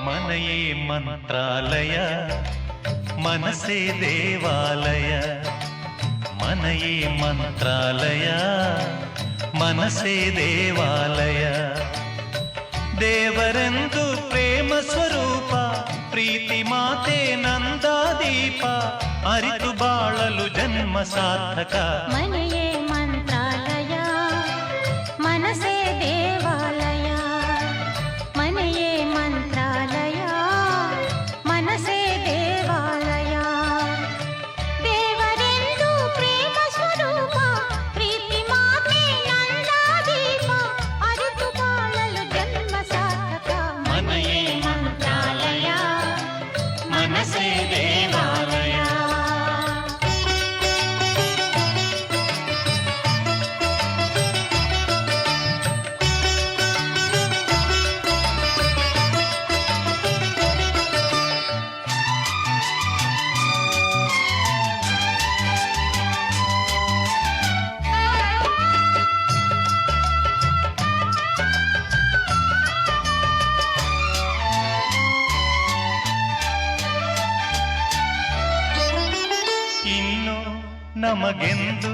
ಮನೆಯೇ ಮಂತ್ರಾಲಯ ಮನಸೇ ದೇವಾಲಯ ಮನೆಯೇ ಮಂತ್ರಾಲಯ ಮನಸೇ ದೇವಾಲಯ ದೇವರೆಂದು ಪ್ರೇಮ ಸ್ವರೂಪ ಪ್ರೀತಿ ಮಾತೆ ನಂದಾದೀಪ ಅರಿತು ಬಾಳಲು ಜನ್ಮ ಸಾರ್ಥಕ ಮನೆಯೇ ಮಂತ್ರಾಲಯ ಮನಸೇ ದೇವಾಲಯ ಮನೆಯೇ ಮಂತ್ರಾಲಯ ಮನಸೇ ದೇವಾಲಯ ದೇವರೆಂದು ಪ್ರೇಮ ಸ್ವರೂಪ ಪ್ರೀತಿ ಮಾತೆ ನಂದಾದೀಪ ಅರಿತು ಬಾಳಲು ಜನ್ಮ ಸಾರ್ಥಕ ಮನೆಯೇ ಮಂತ್ರಾಲಯ ಮನಸೇ ದೇವಾಲಯ ಇನ್ನು ನಮಗೆಂದು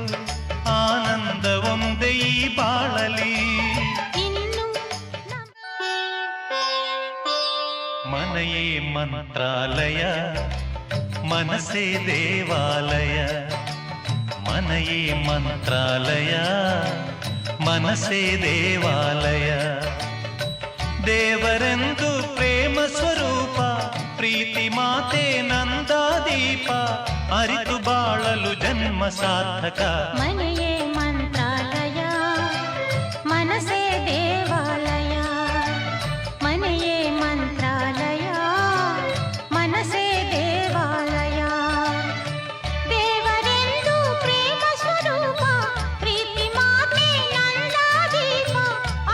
ಆನಂದ ಒಂದೇ ಈ ಬಾಳಲಿ ಇನ್ನು ಮನೆಯೇ ಮಂತ್ರಾಲಯ ಮನಸೇ ದೇವಾಲಯ ಮನೆಯೇ ಮಂತ್ರಾಲಯ ಮನಸೇ ದೇವಾಲಯ ದೇವರೆಂದು ಪ್ರೇಮ ಸ್ವರೂಪ ಪ್ರೀತಿ ಮಾತೆ ನಂದಾದೀಪ ಅರಿತು ಬಾಳಲು ಜನ್ಮ ಸಾರ್ಥಕ ಮನೆಯೇ ಮಂತ್ರಾಲಯ ಮನಸೇ ದೇವಾಲಯ ಮನೆಯೇ ಮಂತ್ರಾಲಯ ಮನಸೇ ದೇವಾಲಯ ದೇವರೆಂದು ಪ್ರೇಮ ಸ್ವರೂಪ ಪ್ರೀತಿ ಮಾತೆ ನಂದಾದೀಪ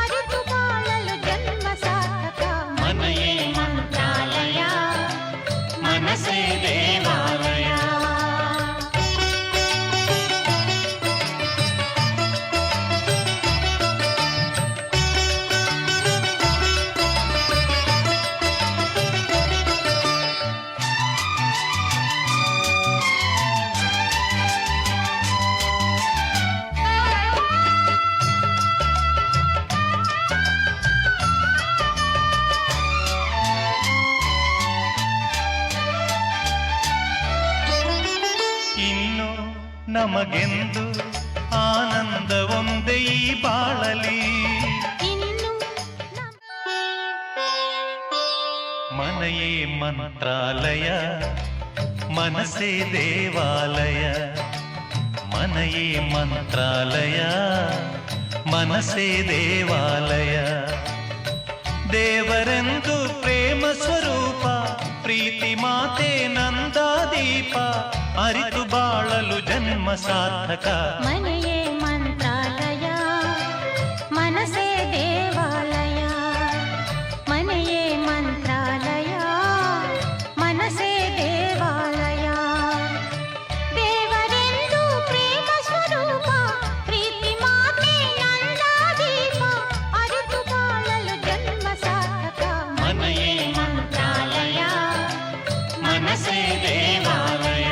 ಅರಿತು ಬಾಳಲು ಜನ್ಮ ಸಾರ್ಥಕ ಮನೆಯೇ ಮಂತ್ರಾಲಯ ಮನಸೇ ದೇವಾಲಯ ಇನ್ನು ನಮಗೆಂದು ಆನಂದ ಒಂದೇ ಈ ಬಾಳಲಿ ಇನ್ನು ಮನೆಯೇ ಮಂತ್ರಾಲಯ ಮನಸೇ ದೇವಾಲಯ ಮನೆಯೇ ಮಂತ್ರಾಲಯ ಮನಸೇ ದೇವಾಲಯ ದೇವರೆಂದು ಪ್ರೇಮ ಸ್ವರೂಪ ಪ್ರೀತಿ ಮಾತೆ ನಂದಾದೀಪ ಅರಿತು ಬಾಳಲು ಜನ್ಮ ಸಾರ್ಥಕ ಮನೆಯೇ ಮಂತ್ರಾಲಯ ಮನಸೇ ದೇವಾಲಯ ಮನೆಯೇ ಮಂತ್ರಾಲಯ ಮನಸೇ ದೇವಾಲಯ ದೇವರೆಂದು ಪ್ರೇಮ ಸ್ವರೂಪ ಪ್ರೀತಿ ಮಾತೆ ನಂದಾದೀಪ ಅರಿತು ಬಾಳಲು ಜನ್ಮ ಸಾರ್ಥಕ ಮನೆಯೇ ಮಂತ್ರಾಲಯ ಮನಸೇ ದೇವಾಲಯ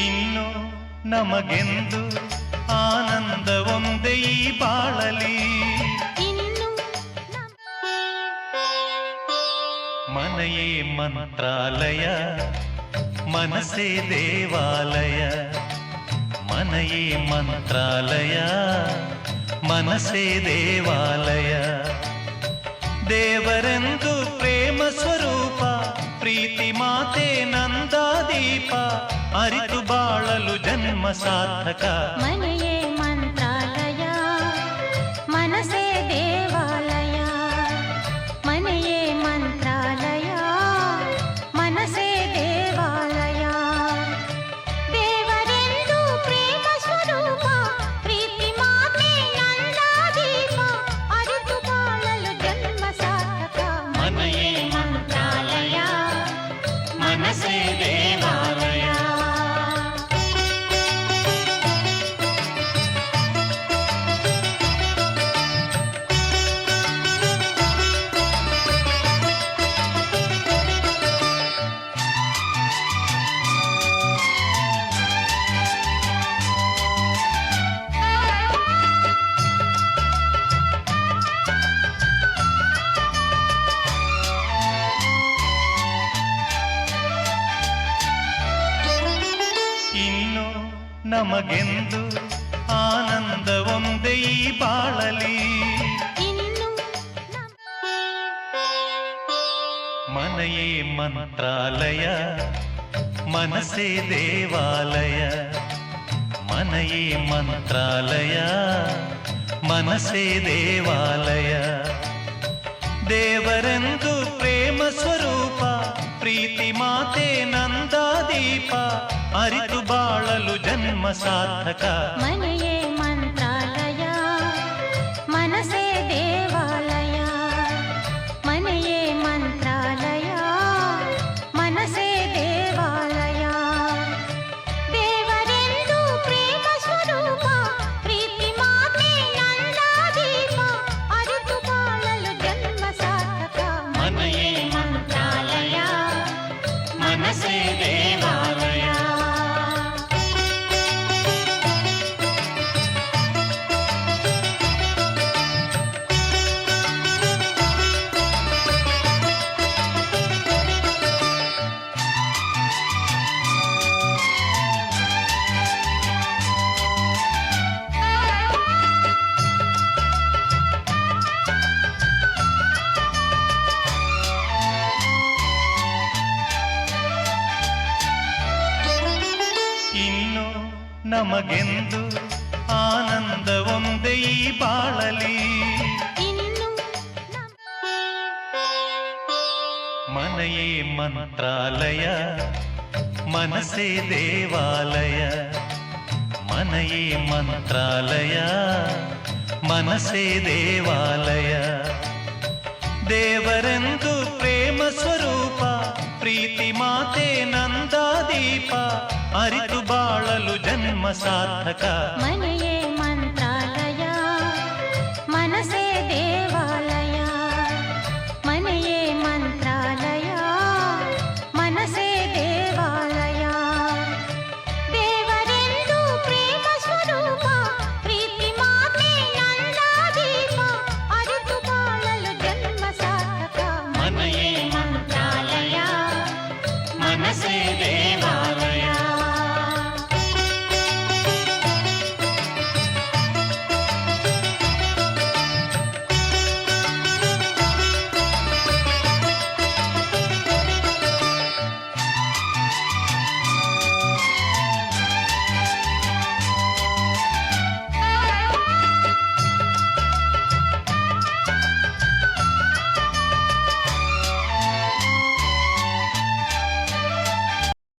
ಇನ್ನು ನಮಗೆಂದು ಆನಂದ ಒಂದೇ ಈ ಬಾಳಲಿ ಇನ್ನು ಮನೆಯೇ ಮಂತ್ರಾಲಯ ಮನಸೇ ದೇವಾಲಯ ಮನೆಯೇ ಮಂತ್ರಾಲಯ ಮನಸೇ ದೇವಾಲಯ ದೇವರೆಂದು ಪ್ರೇಮ ಸ್ವರೂಪ ಪ್ರೀತಿ ಮಾತೆ ನಂದಾದೀಪ ಅರಿತು ಬಾಳಲು ಜನ್ಮ ಸಾರ್ಥಕ ಮನೆಯೇ ಮಂತ್ರಾಲಯ ಮನಸೇ ದೇವಾಲಯ ಮನೆಯೇ ಮಂತ್ರಾಲಯ ನಮಗೆಂದು ಆನಂದ ಒಂದೇ ಈ ಬಾಳಲಿ. ಇನ್ನು ಮನೆಯೇ ಮಂತ್ರಾಲಯ ಮನಸೇ ದೇವಾಲಯ. ಮನೆಯೇ ಮಂತ್ರಾಲಯ ಮನಸೇ ದೇವಾಲಯ. ದೇವರೆಂದು ಪ್ರೇಮ ಸ್ವರೂಪ ಪ್ರೀತಿ ಮಾತೆ ನಂದಾದೀಪ. ಅರಿತು ಬಾಳಲು ಜನ್ಮ ಸಾರ್ಥಕ. ಮನೆಯೇ ಮಂತ್ರಾಲಯ ಮನಸೇ ದೇವಾಲಯ. ಮನೆಯೇ ಮಂತ್ರಾಲಯ ಮನಸೇ ದೇವಾಲಯ. ದೇವರೆಂದು ಪ್ರೇಮ ಸ್ವರೂಪ ಪ್ರೀತಿ ಮಾತೆ ನಂದಾದೀಪ. ಅರಿತು ಬಾಳಲು ಜನ್ಮ ಸಾರ್ಥಕ. ಮನೆಯೇ ಮಂತ್ರಾಲಯ ಮನಸೇ ದೇವಾಲಯ. ಇನ್ನು ನಮಗೆಂದು ಆನಂದ ಒಂದೇ ಈ ಬಾಳಲಿ. ಇನ್ನು ಮನೆಯೇ ಮಂತ್ರಾಲಯ ಮನಸೇ ದೇವಾಲಯ. ಮನೆಯೇ ಮಂತ್ರಾಲಯ ಮನಸೇ ದೇವಾಲಯ. ದೇವರೆಂದು ಪ್ರೇಮ ಸ್ವರೂಪ ಪ್ರೀತಿ ಮಾತೆ ನಂದಾದೀಪ. ಅರಿತು ಬಾಳಲು ಜನ್ಮ ಸಾರ್ಥಕ. ಮನೆಯೇ